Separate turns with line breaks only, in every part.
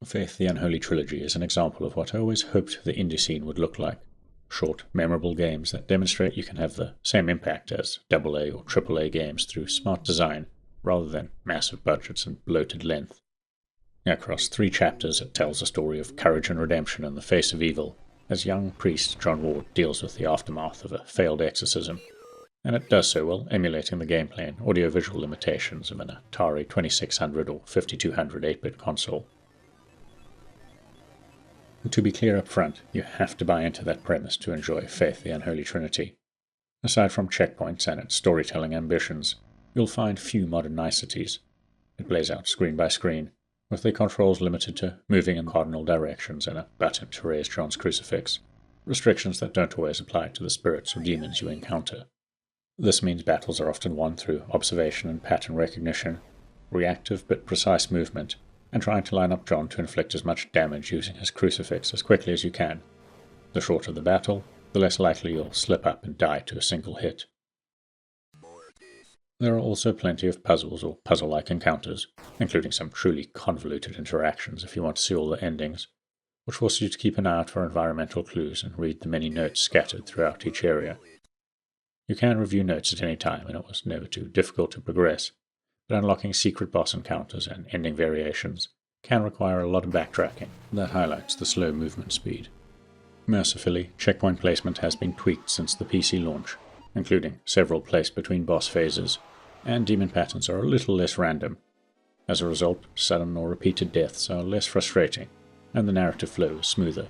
Faith the Unholy Trilogy is an example of what I always hoped the indie scene would look like. Short, memorable games that demonstrate you can have the same impact as AA or AAA games through smart design, rather than massive budgets and bloated length. Across 3 chapters, it tells a story of courage and redemption in the face of evil, as young priest John Ward deals with the aftermath of a failed exorcism, and it does so while emulating the gameplay and audiovisual limitations of an Atari 2600 or 5200 8-bit console. And to be clear up front, you have to buy into that premise to enjoy Faith the Unholy Trinity. Aside from checkpoints and its storytelling ambitions, you'll find few modern niceties. It plays out screen by screen, with the controls limited to moving in cardinal directions and a button to raise John's crucifix, restrictions that don't always apply to the spirits or demons you encounter. This means battles are often won through observation and pattern recognition, reactive but precise movement, and trying to line up John to inflict as much damage using his crucifix as quickly as you can. The shorter the battle, the less likely you'll slip up and die to a single hit. There are also plenty of puzzles or puzzle-like encounters, including some truly convoluted interactions if you want to see all the endings, which force you to keep an eye out for environmental clues and read the many notes scattered throughout each area. You can review notes at any time, and it was never too difficult to progress, but unlocking secret boss encounters and ending variations can require a lot of backtracking that highlights the slow movement speed. Mercifully, checkpoint placement has been tweaked since the PC launch, including several placed between boss phases, and demon patterns are a little less random. As a result, sudden or repeated deaths are less frustrating, and the narrative flow is smoother.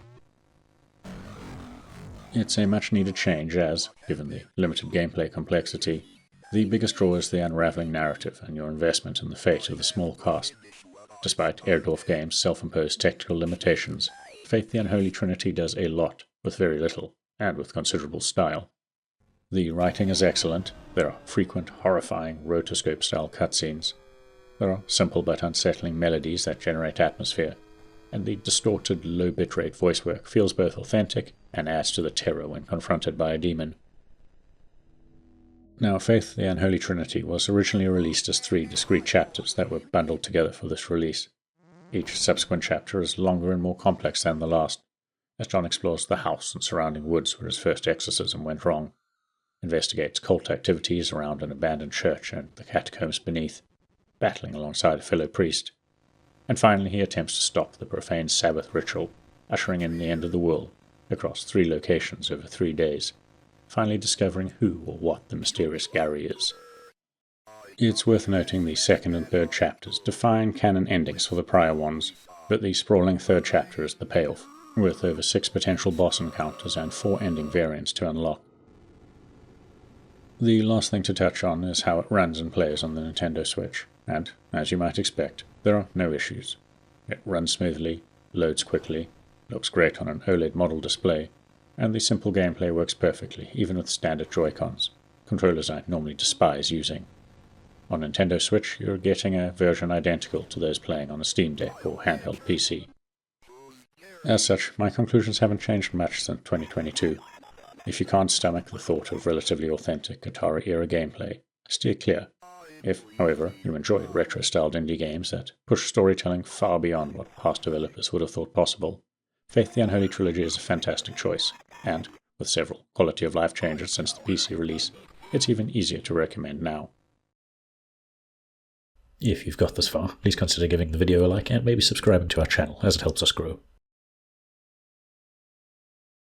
It's a much-needed change as, given the limited gameplay complexity, the biggest draw is the unraveling narrative and your investment in the fate of the small cast. Despite Airdorf Games' self-imposed technical limitations, Faith the Unholy Trinity does a lot with very little, and with considerable style. The writing is excellent, there are frequent, horrifying, rotoscope-style cutscenes. There are simple but unsettling melodies that generate atmosphere, and the distorted, low bitrate voice work feels both authentic and adds to the terror when confronted by a demon. Now, Faith the Unholy Trinity was originally released as 3 discrete chapters that were bundled together for this release. Each subsequent chapter is longer and more complex than the last, as John explores the house and surrounding woods where his first exorcism went wrong, investigates cult activities around an abandoned church and the catacombs beneath, battling alongside a fellow priest, and finally he attempts to stop the profane Sabbath ritual, ushering in the end of the world, across 3 locations over 3 days, finally discovering who or what the mysterious Gary is. It's worth noting the 2nd and 3rd chapters define canon endings for the prior ones, but the sprawling 3rd chapter is the payoff, with over 6 potential boss encounters and 4 ending variants to unlock. The last thing to touch on is how it runs and plays on the Nintendo Switch, and, as you might expect, there are no issues. It runs smoothly, loads quickly, looks great on an OLED model display, and the simple gameplay works perfectly, even with standard Joy-Cons, controllers I normally despise using. On Nintendo Switch, you're getting a version identical to those playing on a Steam Deck or handheld PC. As such, my conclusions haven't changed much since 2022. If you can't stomach the thought of relatively authentic Atari-era gameplay, steer clear. If, however, you enjoy retro-styled indie games that push storytelling far beyond what past developers would have thought possible, Faith the Unholy Trilogy is a fantastic choice, and, with several quality-of-life changes since the PC release, it's even easier to recommend now.
If you've got this far, please consider giving the video a like and maybe subscribing to our channel as it helps us grow.